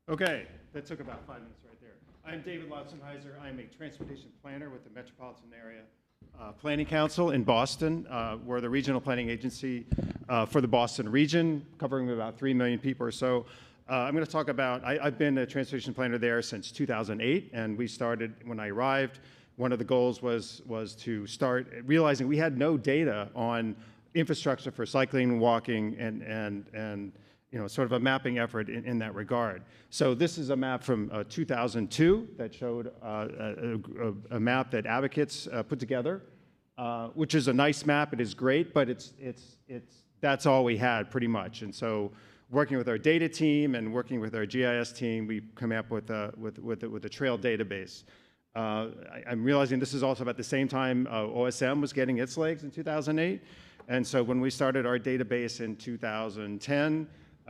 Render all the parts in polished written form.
Okay, that took about 5 minutes right there. I'm David Loutzenheiser. I'm a transportation planner with the Metropolitan Area Planning Council in Boston. We're the regional planning agency for the Boston region, covering about 3 million people or so. I'm going to talk about, I've been a transportation planner there since 2008, and we started, when I arrived, one of the goals was to start realizing we had no data on infrastructure for cycling, walking, and sort of a mapping effort in that regard. So this is a map from 2002 that showed a map that advocates put together, which is a nice map. It is great, but that's all we had pretty much. And so working with our data team and working with our GIS team, we come up with a trail database. I'm realizing this is also about the same time OSM was getting its legs in 2008. And so when we started our database in 2010,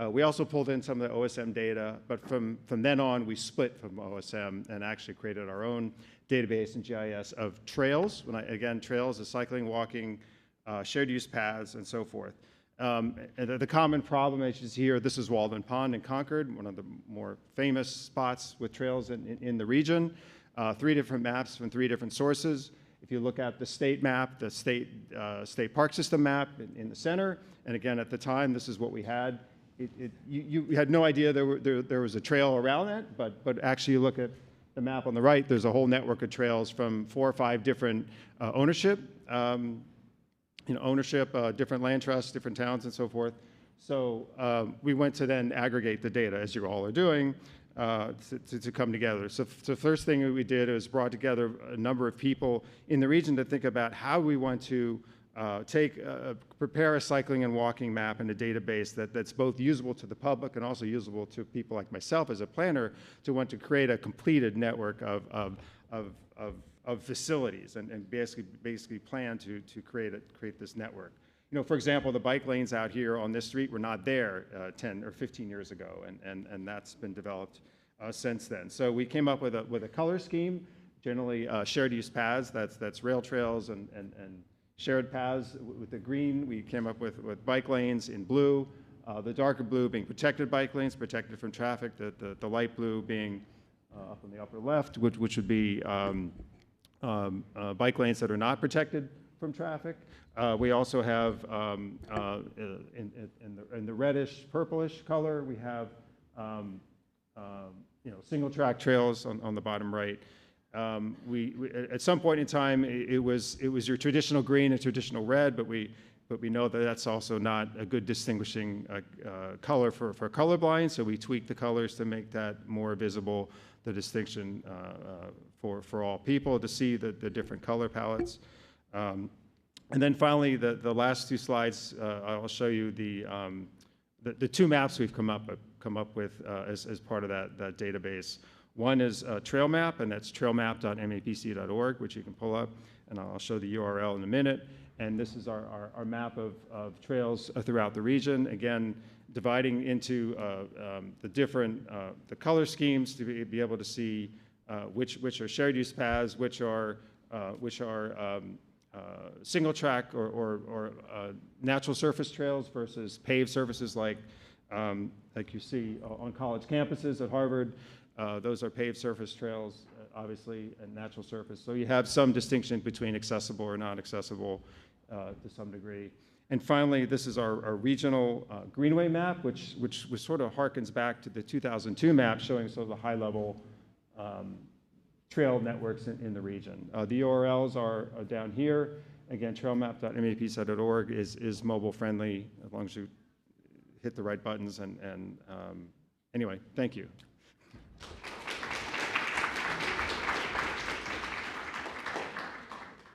we also pulled in some of the OSM data, but from then on, we split from OSM and actually created our own database in GIS of trails. Again, trails is cycling, walking, shared use paths, and so forth. And the common problem, as you see here, this is Walden Pond in Concord, one of the more famous spots with trails in the region. 3 different maps from 3 different sources. If you look at the state map, the state park system map in the center, and again, at the time, this is what we had. You had no idea there was a trail around that, but actually you look at the map on the right, there's a whole network of trails from 4 or 5 different ownership, different land trusts, different towns, and so forth. So we went to then aggregate the data, as you all are doing, to come together. So the first thing we did is brought together a number of people in the region to think about how we want to prepare a cycling and walking map in a database that's both usable to the public and also usable to people like myself as a planner to want to create a completed network of facilities and basically plan to create this network. For example, the bike lanes out here on this street were not there 10 or 15 years ago, and that's been developed since then. So we came up with a color scheme, generally shared use paths, that's rail trails and shared paths. With the green, we came up with bike lanes in blue, the darker blue being protected bike lanes, protected from traffic, the light blue being up in the upper left, which would be bike lanes that are not protected from traffic. We also have, in the reddish, purplish color, we have single track trails on the bottom right. At some point in time, it was your traditional green and traditional red, but we know that that's also not a good distinguishing color for colorblind, so we tweaked the colors to make that more visible, the distinction for all people to see the different color palettes. And then finally, the last 2 slides, I'll show you the 2 maps we've come up with as part of that database. One is a trail map, and that's trailmap.mapc.org, which you can pull up, and I'll show the URL in a minute. And this is our map of trails throughout the region, again, dividing into the color schemes to be able to see which are shared use paths, which are single track or natural surface trails versus paved surfaces like you see on college campuses at Harvard. Those are paved surface trails, obviously, and natural surface. So you have some distinction between accessible or not accessible to some degree. And finally, this is our regional greenway map, which sort of harkens back to the 2002 map showing sort of the high-level trail networks in the region. The URLs are down here. Again, trailmap.mapc.org is mobile friendly as long as you hit the right buttons. Anyway, thank you.